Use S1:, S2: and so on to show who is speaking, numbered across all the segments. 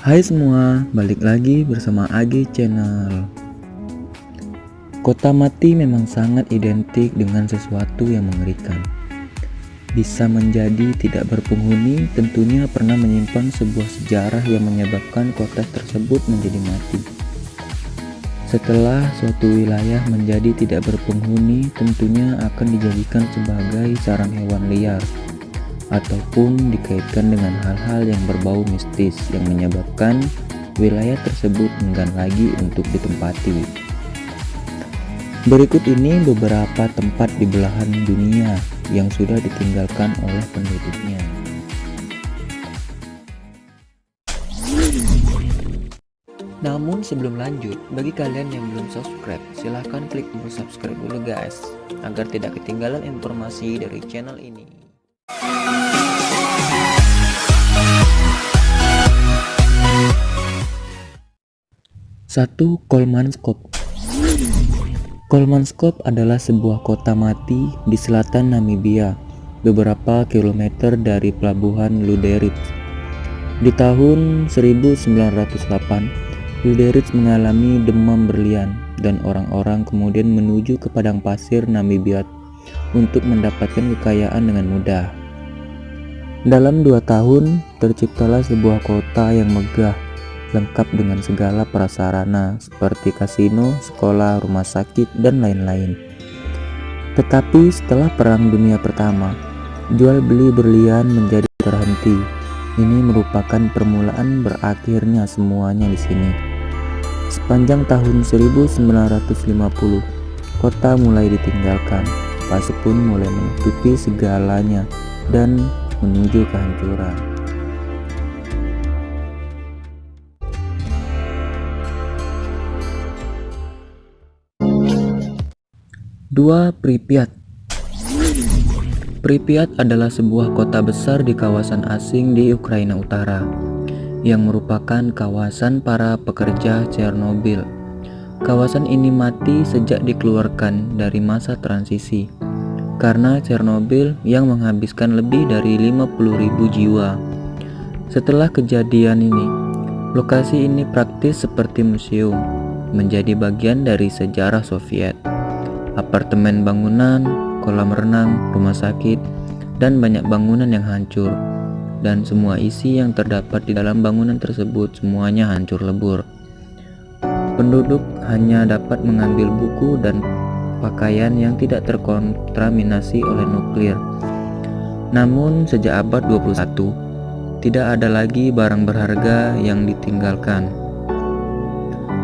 S1: Hai semua, balik lagi bersama Agi Channel. Kota mati memang sangat identik dengan sesuatu yang mengerikan. Bisa menjadi tidak berpenghuni tentunya pernah menyimpan sebuah sejarah yang menyebabkan kota tersebut menjadi mati. Setelah suatu wilayah menjadi tidak berpenghuni tentunya akan dijadikan sebagai sarang hewan liar ataupun dikaitkan dengan hal-hal yang berbau mistis yang menyebabkan wilayah tersebut enggan lagi untuk ditempati. Berikut ini beberapa tempat di belahan dunia yang sudah ditinggalkan oleh penduduknya. Namun sebelum lanjut, bagi kalian yang belum subscribe, silahkan klik tombol subscribe dulu guys, agar tidak ketinggalan informasi dari channel ini. 1. Kolmanskop. Kolmanskop adalah sebuah kota mati di selatan Namibia, beberapa kilometer dari pelabuhan Luderitz. Di tahun 1908, Luderitz mengalami demam berlian dan orang-orang kemudian menuju ke padang pasir Namibia untuk mendapatkan kekayaan dengan mudah. Dalam 2 tahun, terciptalah sebuah kota yang megah, lengkap dengan segala prasarana seperti kasino, sekolah, rumah sakit, dan lain-lain. Tetapi setelah Perang Dunia Pertama, jual beli berlian menjadi terhenti. Ini merupakan permulaan berakhirnya semuanya di sini. Sepanjang tahun 1950, kota mulai ditinggalkan, pasir pun mulai menutupi segalanya dan menuju kehancuran. 2. Pripyat. Pripyat adalah sebuah kota besar di kawasan asing di Ukraina Utara, yang merupakan kawasan para pekerja Chernobyl. Kawasan ini mati sejak dikeluarkan dari masa transisi, karena Chernobyl yang menghabiskan lebih dari 50.000 jiwa. Setelah kejadian ini, lokasi ini praktis seperti museum, menjadi bagian dari sejarah Soviet. Apartemen bangunan, kolam renang, rumah sakit, dan banyak bangunan yang hancur. Dan semua isi yang terdapat di dalam bangunan tersebut semuanya hancur lebur. Penduduk hanya dapat mengambil buku dan pakaian yang tidak terkontaminasi oleh nuklir. Namun sejak abad 21, tidak ada lagi barang berharga yang ditinggalkan.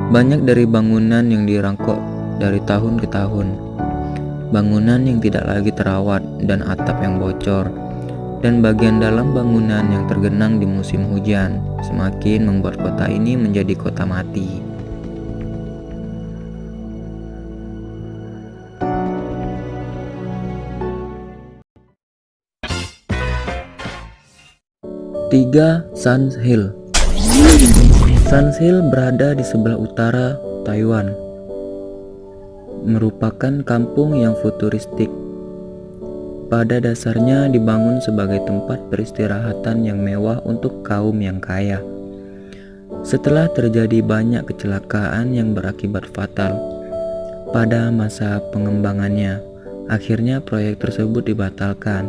S1: Banyak dari bangunan yang dirangkok dari tahun ke tahun, bangunan yang tidak lagi terawat dan atap yang bocor, dan bagian dalam bangunan yang tergenang di musim hujan, semakin membuat kota ini menjadi kota mati. Tiga. Shan Hill. Shan Hill berada di sebelah utara Taiwan, merupakan kampung yang futuristik. Pada dasarnya dibangun sebagai tempat peristirahatan yang mewah untuk kaum yang kaya. Setelah terjadi banyak kecelakaan yang berakibat fatal pada masa pengembangannya, akhirnya proyek tersebut dibatalkan.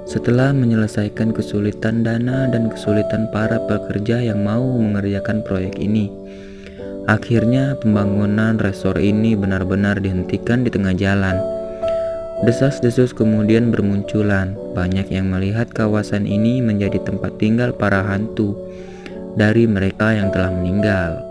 S1: Setelah menyelesaikan kesulitan dana dan kesulitan para pekerja yang mau mengerjakan proyek ini, akhirnya pembangunan resort ini benar-benar dihentikan di tengah jalan. Desas-desus kemudian bermunculan. Banyak yang melihat kawasan ini menjadi tempat tinggal para hantu dari mereka yang telah meninggal.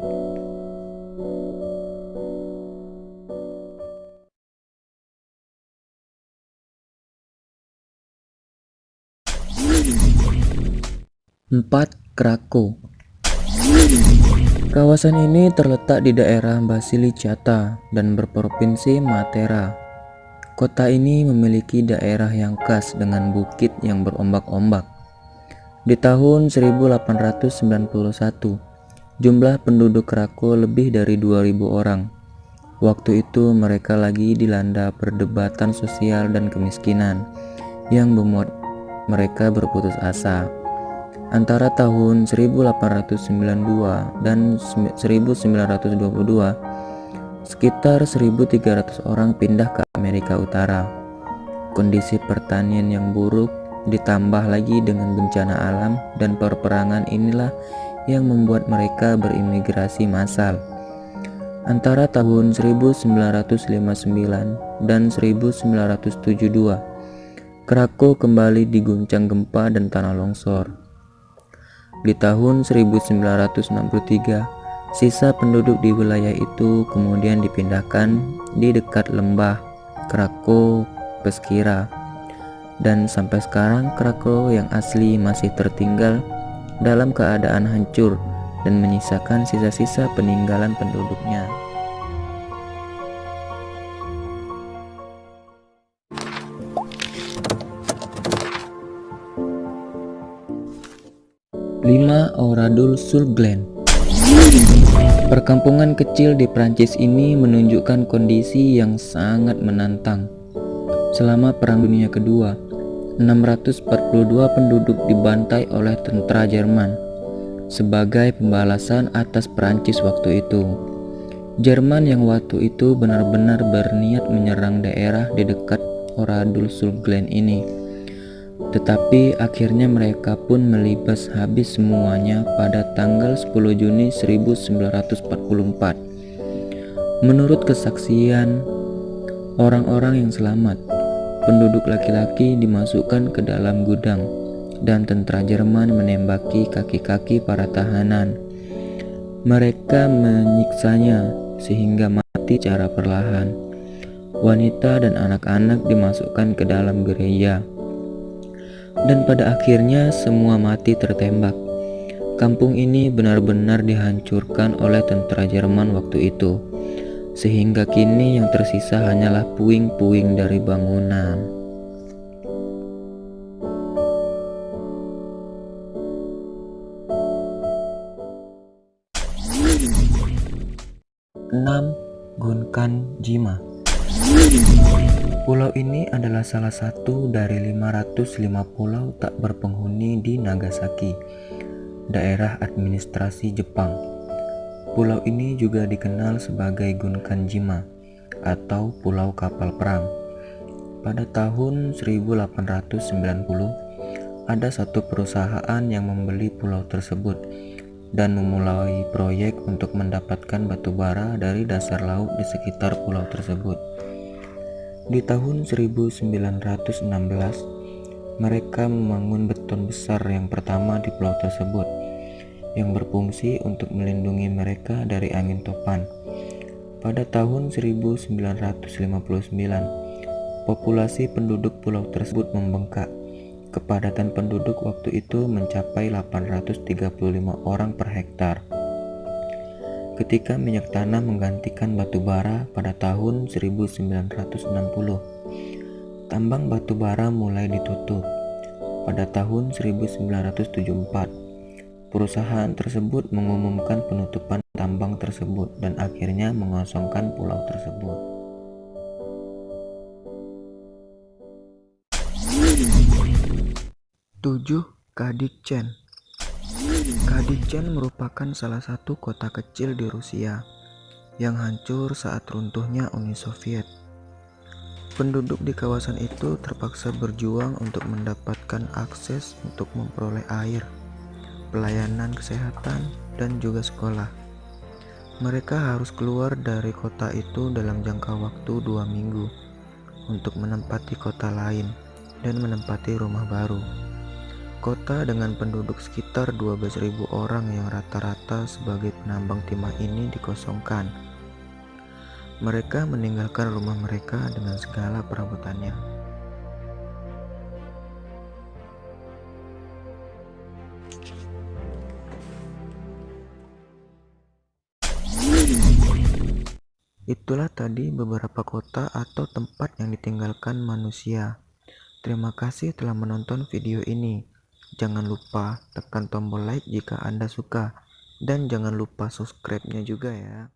S1: Empat. Krakow. Kawasan ini terletak di daerah Basilicata dan berprovinsi Matera. Kota ini memiliki daerah yang khas dengan bukit yang berombak-ombak. Di tahun 1891, jumlah penduduk Krakow lebih dari 2.000 orang. Waktu itu mereka lagi dilanda perdebatan sosial dan kemiskinan yang membuat mereka berputus asa. Antara tahun 1892 dan 1922, sekitar 1.300 orang pindah ke Amerika Utara. Kondisi pertanian yang buruk ditambah lagi dengan bencana alam dan perperangan inilah yang membuat mereka berimigrasi massal. Antara tahun 1959 dan 1972, Krakow kembali diguncang gempa dan tanah longsor. Di tahun 1963, sisa penduduk di wilayah itu kemudian dipindahkan di dekat lembah Krakow Peskira, dan sampai sekarang Krakow yang asli masih tertinggal dalam keadaan hancur dan menyisakan sisa-sisa peninggalan penduduknya. Lima Oradul sur Glane. Perkampungan kecil di Prancis ini menunjukkan kondisi yang sangat menantang. Selama Perang Dunia Kedua, 642 penduduk dibantai oleh tentara Jerman sebagai pembalasan atas Prancis waktu itu. Jerman yang waktu itu benar-benar berniat menyerang daerah di dekat Oradul sur Glane ini. Tetapi akhirnya mereka pun melibas habis semuanya pada tanggal 10 Juni 1944. Menurut kesaksian orang-orang yang selamat, penduduk laki-laki dimasukkan ke dalam gudang dan tentara Jerman menembaki kaki-kaki para tahanan. Mereka menyiksanya sehingga mati secara perlahan. Wanita dan anak-anak dimasukkan ke dalam gereja. Dan pada akhirnya semua mati tertembak. Kampung ini benar-benar dihancurkan oleh tentara Jerman waktu itu, sehingga kini yang tersisa hanyalah puing-puing dari bangunan. Enam, Gunkan Jima. Pulau ini adalah salah satu dari 505 pulau tak berpenghuni di Nagasaki, daerah administrasi Jepang. Pulau ini juga dikenal sebagai Gunkanjima atau Pulau Kapal Perang. Pada tahun 1890, ada satu perusahaan yang membeli pulau tersebut dan memulai proyek untuk mendapatkan batu bara dari dasar laut di sekitar pulau tersebut. Di tahun 1916, mereka membangun beton besar yang pertama di pulau tersebut, yang berfungsi untuk melindungi mereka dari angin topan. Pada tahun 1959, populasi penduduk pulau tersebut membengkak. Kepadatan penduduk waktu itu mencapai 835 orang per hektar. Ketika minyak tanah menggantikan batu bara pada tahun 1960, tambang batu bara mulai ditutup. Pada tahun 1974, perusahaan tersebut mengumumkan penutupan tambang tersebut dan akhirnya mengosongkan pulau tersebut. 7. Kadicchen. Kadicchen merupakan salah satu kota kecil di Rusia yang hancur saat runtuhnya Uni Soviet. Penduduk di kawasan itu terpaksa berjuang untuk mendapatkan akses untuk memperoleh air, pelayanan kesehatan, dan juga sekolah. Mereka harus keluar dari kota itu dalam jangka waktu 2 minggu untuk menempati kota lain dan menempati rumah baru. Kota dengan penduduk sekitar 12.000 orang yang rata-rata sebagai penambang timah ini dikosongkan. Mereka meninggalkan rumah mereka dengan segala perabotannya. Itulah tadi beberapa kota atau tempat yang ditinggalkan manusia. Terima kasih telah menonton video ini. Jangan lupa tekan tombol like jika Anda suka, dan jangan lupa subscribe-nya juga ya.